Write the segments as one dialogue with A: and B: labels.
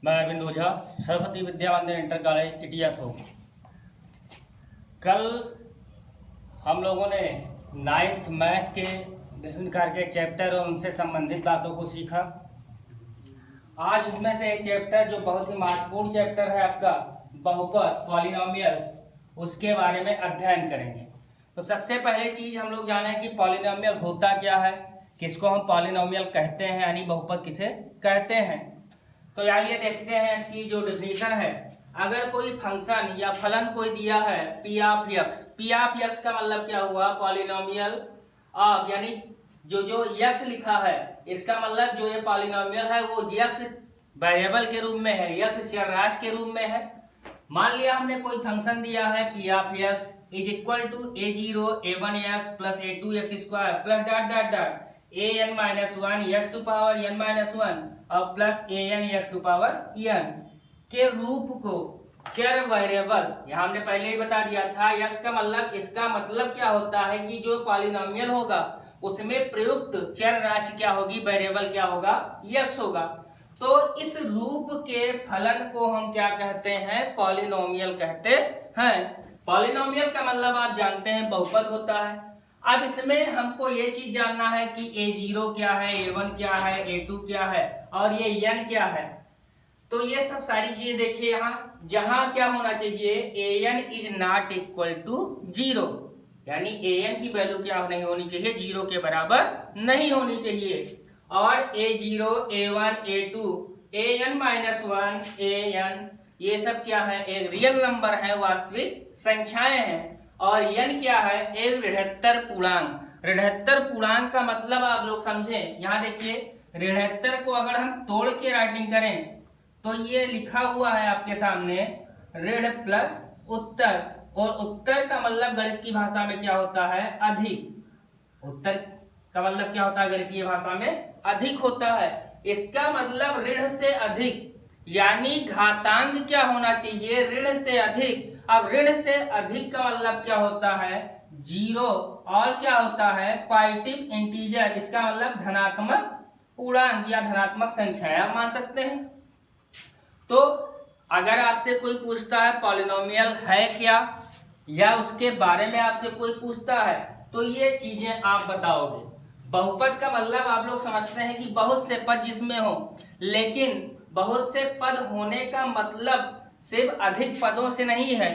A: मैं अरविंद ओझा, सरस्वती विद्या मंदिर inter college इटिया थो। कल हम लोगों ने 9th मैथ के विभिन्न प्रकार के चैप्टर और उनसे संबंधित बातों को सीखा। आज उनमें से एक चैप्टर जो बहुत ही महत्वपूर्ण चैप्टर है आपका बहुपद पॉलिनोमियल्स, उसके बारे में अध्ययन करेंगे। तो सबसे पहले चीज हम लोग जाने कि पॉलिनोमियल होता क्या है, किसको हम पॉलिनोमियल कहते हैं, यानी बहुपद किसे कहते हैं। तो आइए देखते हैं इसकी जो डेफिनेशन है। अगर कोई फंक्शन या फलन कोई दिया है पी ऑफ एक्स का मतलब क्या हुआ, पॉलिनोमियल ऑफ, यानी जो यक्स लिखा है इसका मतलब जो ये पॉलिनोमियल है वो यक्स वेरिएबल के रूप में है, यक्स चरराशि के रूप में है। मान लिया हमने कोई फंक्शन दिया है P of x is equal to a0 a1x plus a2x square plus dot dot dot an minus 1 x to power n minus 1 और plus an x to power n के रूप को चर वेरिएबल, यहाँ हमने पहले ही बता दिया था यक्स का मतलब, इसका मतलब क्या होता है कि जो पॉलिनोमियल होगा उसमें प्रयुक्त चर राशि क्या होगी, वेरिएबल क्या होगा, यक्स होगा। तो इस रूप के फलन को हम क्या कहते हैं, पॉलिनोमियल कहते हैं। पॉलिनोमियल का मतलब आप जानते हैं बहुपद होता है। अब इसमें हमको ये चीज जानना है कि a0 क्या है, a1 क्या है, a2 क्या है और ये n क्या है। तो ये सब सारी चीजें देखिए, यहाँ जहां क्या होना चाहिए, an is not equal to 0, यानी an की वैल्यू क्या नहीं होनी चाहिए, 0 के बराबर नहीं होनी चाहिए। और a0 a1 a2 an minus 1 an ये सब क्या है, एक रियल नंबर है, वास्तविक संख्याएं हैं। और n क्या है, एक ऋणात्मक पूर्णांक। ऋणात्मक पूर्णांक का मतलब आप लोग समझें, यहाँ देखिए ऋणात्मक को अगर हम तोड़ के राइटिंग करें तो ये लिखा हुआ है आपके सामने ऋण प्लस उत्तर, और उत्तर का मतलब गणित की भाषा में क्या होता है, अधिक। उत्तर का मतलब क्या होता है गणितीय भाषा में, अधिक होता है। इसका मतलब ऋण से अधिक, यानी घातांक क्या होना चाहिए, ऋण से अधिक। अब ऋण से अधिक का मतलब क्या होता है, 0, और क्या होता है, पॉजिटिव इंटीजर, इसका मतलब धनात्मक पूर्णांक या धनात्मक संख्या आप मान सकते हैं। तो अगर आपसे कोई पूछता है पॉलिनोमियल है क्या, या उसके बारे में आपसे कोई पूछता है, तो ये चीजें आप बताओगे। बहुपद का मतलब आप लोग समझते हैं कि बहुत से पद जिसमें हो, लेकिन बहुत से पद होने का मतलब सिर्फ अधिक पदों से नहीं है।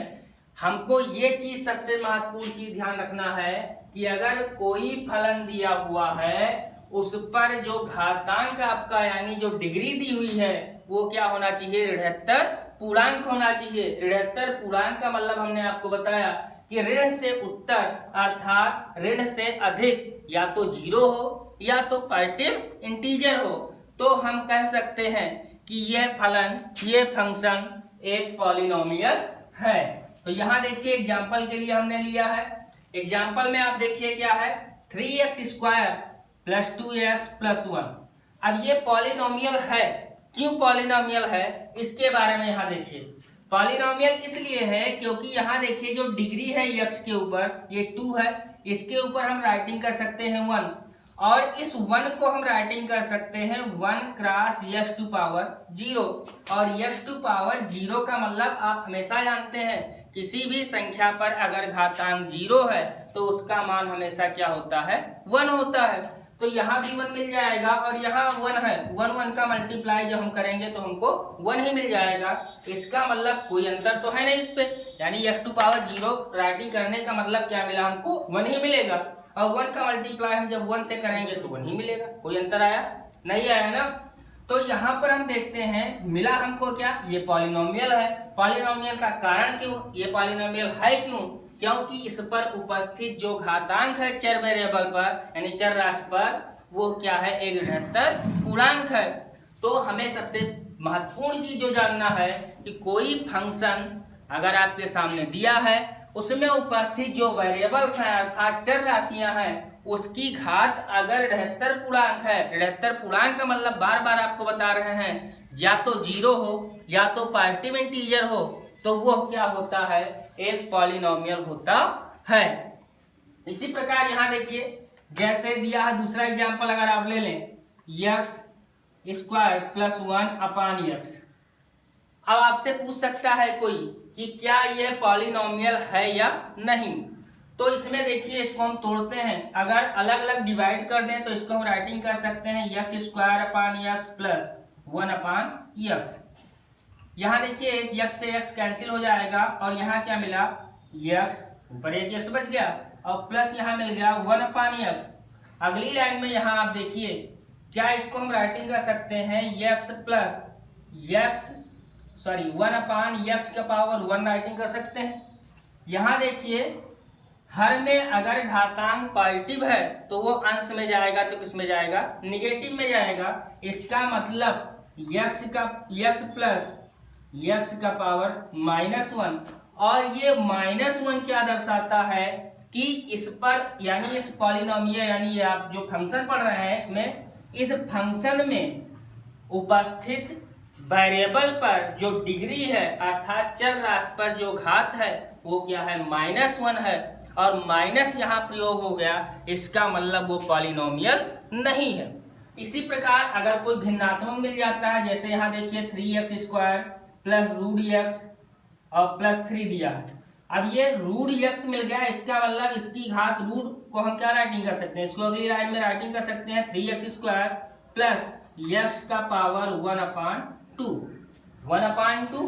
A: हमको ये चीज सबसे महत्वपूर्ण चीज ध्यान रखना है कि अगर कोई फलन दिया हुआ है उस पर जो घातांक आपका यानी जो डिग्री दी हुई है वो क्या होना चाहिए, ऋणात्मक पूर्णांक होना चाहिए। ऋणात्मक पूर्णांक का मतलब हमने आपको बताया कि ऋण से उत्तर अर्थात ऋण से अधिक या तो 0 हो या तो पॉजिटिव इंटीजर हो, तो हम कह सकते हैं कि यह फलन, ये फंक्शन एक पॉलिनोमियल है। तो यहाँ देखिए एग्जाम्पल के लिए हमने लिया है, एग्जाम्पल में आप देखिए क्या है, 3x square plus 2x plus 1। अब ये पॉलिनोमियल है, क्यों पॉलिनोमियल है इसके बारे में यहाँ देखिए। पॉलिनोमियल इसलिए है क्योंकि यहाँ देखिए जो डिग्री है x के ऊपर ये 2 है, इसके ऊपर हम राइटिंग कर सकते हैं 1, और इस 1 को हम राइटिंग कर सकते हैं 1 क्रॉस x टू पावर 0। और x टू पावर 0 का मतलब आप हमेशा जानते हैं किसी भी संख्या पर अगर घातांक 0 है तो उसका मान हमेशा क्या होता है, 1 होता है। तो यहाँ भी 1 मिल जाएगा और यहाँ 1 है, 1 का मल्टीप्लाई जब हम करेंगे तो हमको 1 ही मिल जाएगा। इसका मतलब कोई अंतर तो है नहीं इस पे, यानी x टू पावर 0 राइटिंग करने का मतलब क्या मिला, हमको 1 ही मिलेगा। और 1 का मल्टीप्लाई हम जब 1 से करेंगे तो 1 ही मिलेगा, कोई अंतर आया नहीं आया ना। तो यहाँ पर हम देखते हैं मिला हमको क्या, ये पॉलिनोमियल है। पॉलिनोमियल का कारण क्यों, ये पॉलिनोमियल है क्यों, क्योंकि इस पर उपस्थित जो घातांक है चर वेरिएबल पर यानी चर राशि पर, वो क्या है, एक ऋणात्मक पूर्णांक है। तो हमें सबसे महत्वपूर्ण चीज जो जानना है कि कोई फंक्शन अगर आपके सामने दिया है उसमें उपस्थित जो वेरिएबल्स हैं अर्थात चर राशियां हैं, उसकी घात अगर ऋणात्मक पूर्णांक है, ऋणात्मक पूर्णांक का मतलब बार बार आपको बता रहे हैं या तो 0 हो या तो पॉजिटिव इंटीजर हो, तो वो क्या होता है, एक पॉलिनोमियल होता है। इसी प्रकार यहाँ देखिए जैसे दिया है दूसरा एग्जांपल अगर आप ले लें, x स्क्वायर प्लस 1 अपान x, अब आपसे पूछ सकता है कोई कि क्या यह पॉलिनोमियल है या नहीं। तो इसमें देखिए, इसको हम तोड़ते हैं। अगर अलग अलग डिवाइड कर दें तो इसको हम राइटिंग कर सकते हैं x square upon x plus 1 अपान एक्स। यहाँ देखिए एक एक्स से एक्स कैंसिल हो जाएगा और यहाँ क्या मिला, एक्स, ऊपर एक एक्स बच गया और प्लस यहाँ मिल गया 1 अपान एक्स। अगली लाइन में यहाँ आप देखिए, क्या इसको हम राइटिंग कर सकते हैं एक्स प्लस एक्स 1 अपान एक्स का पावर 1 राइटिंग कर सकते हैं। यहाँ देखिए, हर में अगर घातांक पॉजिटिव है तो वो अंश में जाएगा, तो किस में जाएगा, निगेटिव में जाएगा। इसका मतलब एक्स प्लस एक्स का पावर -1, और ये -1 क्या दर्शाता है कि इस पर, यानी इस पॉलिनोमियल, यानी ये आप जो फंक्शन पढ़ रहे हैं इसमें, इस फंक्शन में उपस्थित वेरिएबल पर जो डिग्री है अर्थात चर राशि पर जो घात है वो क्या है, -1 है, और माइनस यहाँ प्रयोग हो गया, इसका मतलब वो पॉलिनोमियल नहीं है। इसी प्रकार अगर कोई भिन्नात्मक मिल जाता है, जैसे यहाँ देखिए 3x square plus root x और प्लस 3 दिया है। अब ये रूट एक्स मिल गया, इसका मतलब इसकी घात रूट को हम क्या राइटिंग कर सकते हैं, इसको अगली लाइन में राइटिंग कर सकते हैं 3x स्क्वायर प्लस एक्स का पावर 1/2। 1/2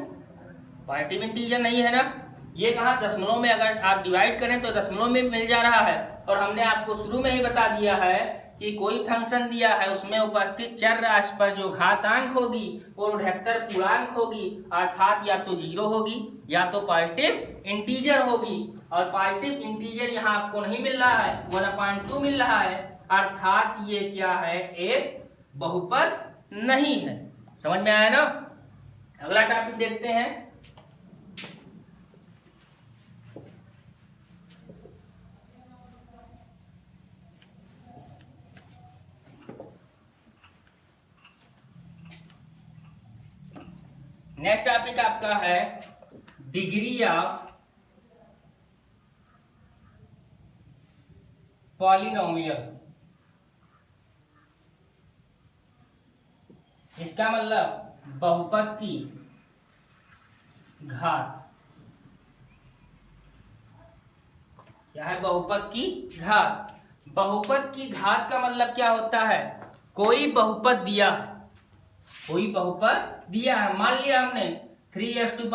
A: पॉजिटिव इंटीजर नहीं है ना, ये कहा दशमलव में, अगर आप डिवाइड करें तो दशमलव में मिल जा रहा है। और हमने आपको शुरू में ही बता दिया है कि कोई फंक्शन दिया है उसमें उपस्थित चर राशि पर जो घातांक होगी वो ऋणात्मक पूर्णांक होगी, अर्थात या तो 0 होगी या तो पॉजिटिव इंटीजर होगी। और पॉजिटिव इंटीजर यहाँ आपको नहीं मिल रहा है, 1/2 मिल रहा है, अर्थात ये क्या है, एक बहुपद नहीं है। समझ में आया ना। अगला टॉपिक देखते हैं। नेक्स्ट टॉपिक आपका है डिग्री ऑफ पॉलिनोमियल। इसका मतलब बहुपद की घात। क्या है, बहुपद की घात। बहुपद की घात का मतलब क्या होता है, कोई बहुपद दिया है, कोई बहुपद दिया है। मान लिया हमने 3x⁴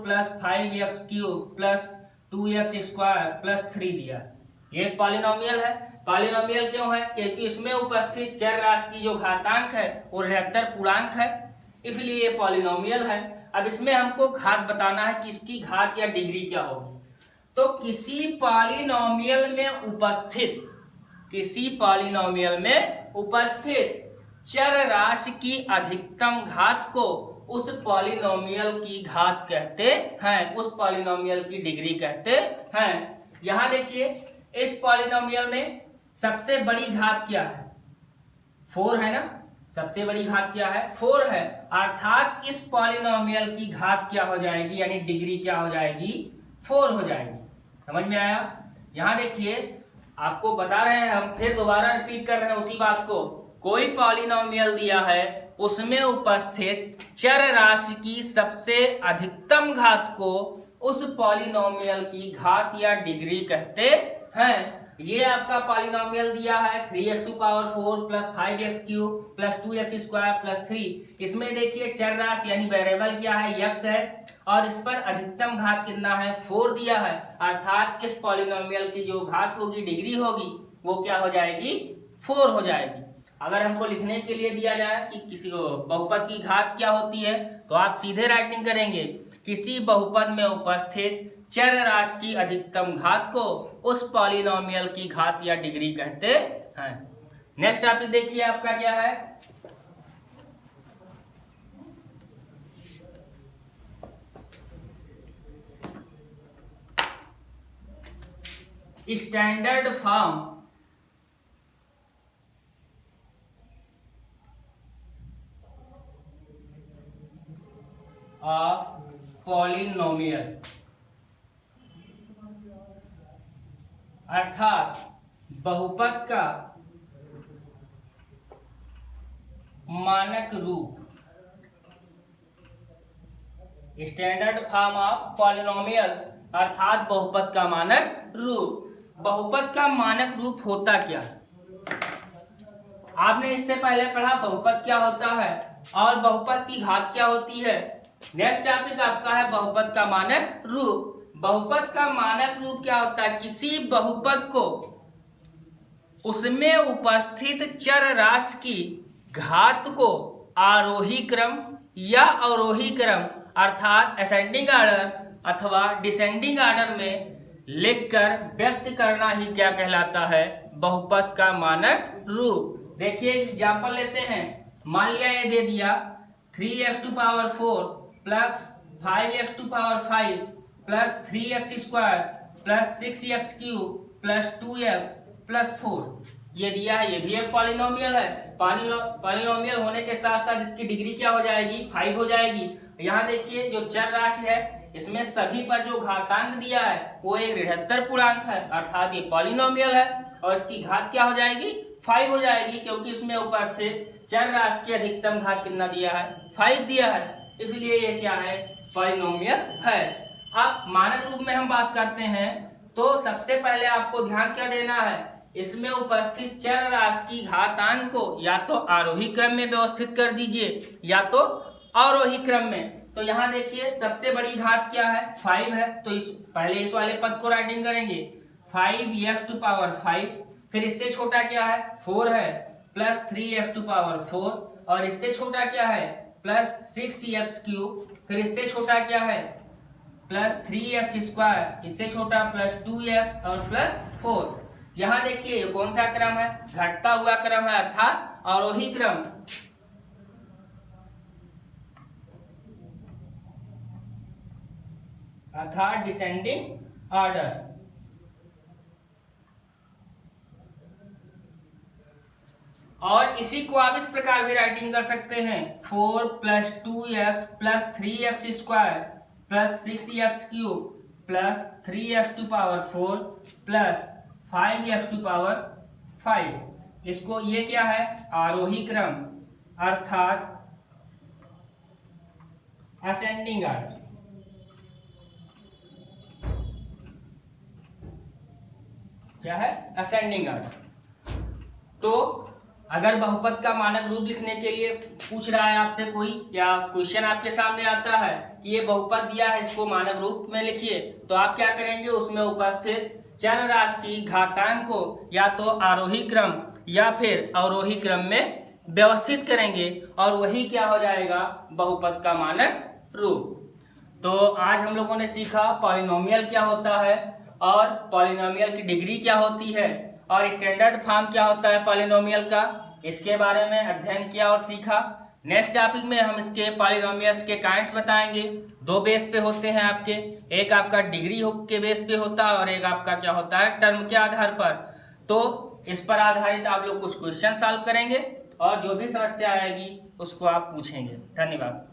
A: plus 5x³ plus 2x square plus 3 दिया, ये एक पॉलिनोमियल है। पॉलिनोमियल क्यों है, क्योंकि इसमें उपस्थित चर राशि की जो घातांक है वो ऋणात्मक पूर्णांक है, इसलिए ये पॉलिनोमियल है। अब इसमें हमको घात बताना है कि इसकी घात या डिग्री क्या होगी। तो किसी पॉलिनोमियल में उपस्थित चर राशि की अधिकतम घात को उस पॉलिनोमियल की घात कहते हैं, उस पॉलिनोमियल की डिग्री कहते हैं। यहां देखिए, इस पॉलिनोमियल में सबसे बड़ी घात क्या है, 4 है ना, सबसे बड़ी घात क्या है, 4 है, अर्थात इस पॉलिनोमियल की घात क्या हो जाएगी, यानी डिग्री क्या हो जाएगी, 4 हो जाएगी। समझ में आया। यहां देखिए, आपको बता रहे हैं, हम फिर दोबारा रिपीट कर रहे हैं उसी बात को। कोई पॉलिनोमियल दिया है, उसमें उपस्थित चर राशि की सबसे अधिकतम घात को उस पॉलिनोमियल की घात या डिग्री कहते हैं। ये आपका पॉलिनोमियल दिया है 3x⁴ plus 5x³ plus 2x square plus 3। इसमें देखिए चर राशि यानी वेरिएबल क्या है, x है, और इस पर अधिकतम घात कितना है, 4 दिया है, अर्थात इस पॉलिनोमियल की जो घात होगी, डिग्री होगी, वो क्या हो जाएगी, 4 हो जाएगी। अगर हमको लिखने के लिए दिया जाए कि किसी बहुपद की घात क्या होती है, तो आप सीधे राइटिंग करेंगे, किसी बहुपद में उपस्थित चर राशि की अधिकतम घात को उस पॉलिनोमियल की घात या डिग्री कहते हैं। नेक्स्ट टॉपिक देखिए, आपका क्या है, स्टैंडर्ड फॉर्म ऑफ पॉलिनोमियल, अर्थात बहुपद का मानक रूप। स्टैंडर्ड फॉर्म ऑफ पॉलिनोमियल्स अर्थात बहुपद का मानक रूप। बहुपद का मानक रूप होता क्या? आपने इससे पहले पढ़ा बहुपद क्या होता है और बहुपद की घात क्या होती है। नेक्स्ट टॉपिक आपका है बहुपद का मानक रूप। बहुपद का मानक रूप क्या होता है? किसी बहुपद को उसमें उपस्थित चर राशि की घात को आरोही क्रम या अवरोही क्रम अर्थात असेंडिंग ऑर्डर अथवा डिसेंडिंग ऑर्डर में लिखकर व्यक्त करना ही क्या कहलाता है? बहुपद का मानक रूप। देखिए एग्जाम्पल लेते हैं। मान लिया ये दे दिया 3x⁴ plus 5x⁵ plus 3x² plus 6x³ plus 2x plus 4 ये दिया है। ये भी एक पॉलिनोमियल है। पॉलिनोमियल होने के साथ साथ इसकी डिग्री क्या हो जाएगी? 5 हो जाएगी। यहाँ देखिए जो चर राशि है इसमें सभी पर जो घातांक दिया है वो एक ऋणात्तर पूर्णांक है अर्थात ये पॉलिनोमियल है और इसकी घात क्या हो जाएगी? 5 हो जाएगी क्योंकि इसमें उपस्थित चर राशि की अधिकतम घात कितना दिया है? 5 दिया है, इसलिए ये क्या है? पॉलिनोमियल है। अब मानक रूप में हम बात करते हैं तो सबसे पहले आपको ध्यान क्या देना है? इसमें उपस्थित चर राशि की घातांक को या तो आरोही क्रम में व्यवस्थित कर दीजिए या तो अवरोही क्रम में। तो यहाँ देखिए सबसे बड़ी घात क्या है? 5 है। तो पहले इस वाले पद को राइटिंग करेंगे 5x⁵, फिर इससे छोटा क्या है? 4 है, प्लस 3x⁴ और इससे छोटा क्या है? प्लस 6x³, फिर इससे छोटा क्या है? प्लस 3x², इससे छोटा प्लस 2x और प्लस 4। यहाँ देखिए कौन सा क्रम है? घटता हुआ क्रम है अर्थात अवरोही क्रम। अर्थात डिसेंडिंग ऑर्डर। और इसी को आप इस प्रकार भी राइटिंग कर सकते हैं 4 plus 2x plus 3x² plus 6x³ plus 3x⁴ plus 5x⁵। इसको ये क्या है? आरोही क्रम अर्थात असेंडिंग ऑर्डर। क्या है? Ascending order. तो अगर बहुपद का मानक रूप लिखने के लिए पूछ रहा है आपसे कोई या क्वेश्चन आपके सामने आता है कि ये बहुपद दिया है इसको मानक रूप में लिखिए, तो आप क्या करेंगे? उसमें उपस्थित चर राशि की घातांक को या तो आरोही क्रम या फिर अवरोही क्रम में व्यवस्थित करेंगे और वही क्या हो जाएगा? बहुपद का मानक रूप। तो आज हम लोगों ने सीखा पॉलिनोमियल क्या होता है और पॉलिनोमियल की डिग्री क्या होती है और स्टैंडर्ड फॉर्म क्या होता है पॉलिनोमियल का, इसके बारे में अध्ययन किया और सीखा। नेक्स्ट टॉपिक में हम इसके पॉलिनोमियल्स के काइंड्स बताएंगे। 2 बेस पे होते हैं आपके, एक आपका डिग्री के बेस पे होता है और एक आपका क्या होता है? टर्म के आधार पर। तो इस पर आधारित आप लोग कुछ क्वेश्चन सॉल्व करेंगे और जो भी समस्या आएगी उसको आप पूछेंगे। धन्यवाद।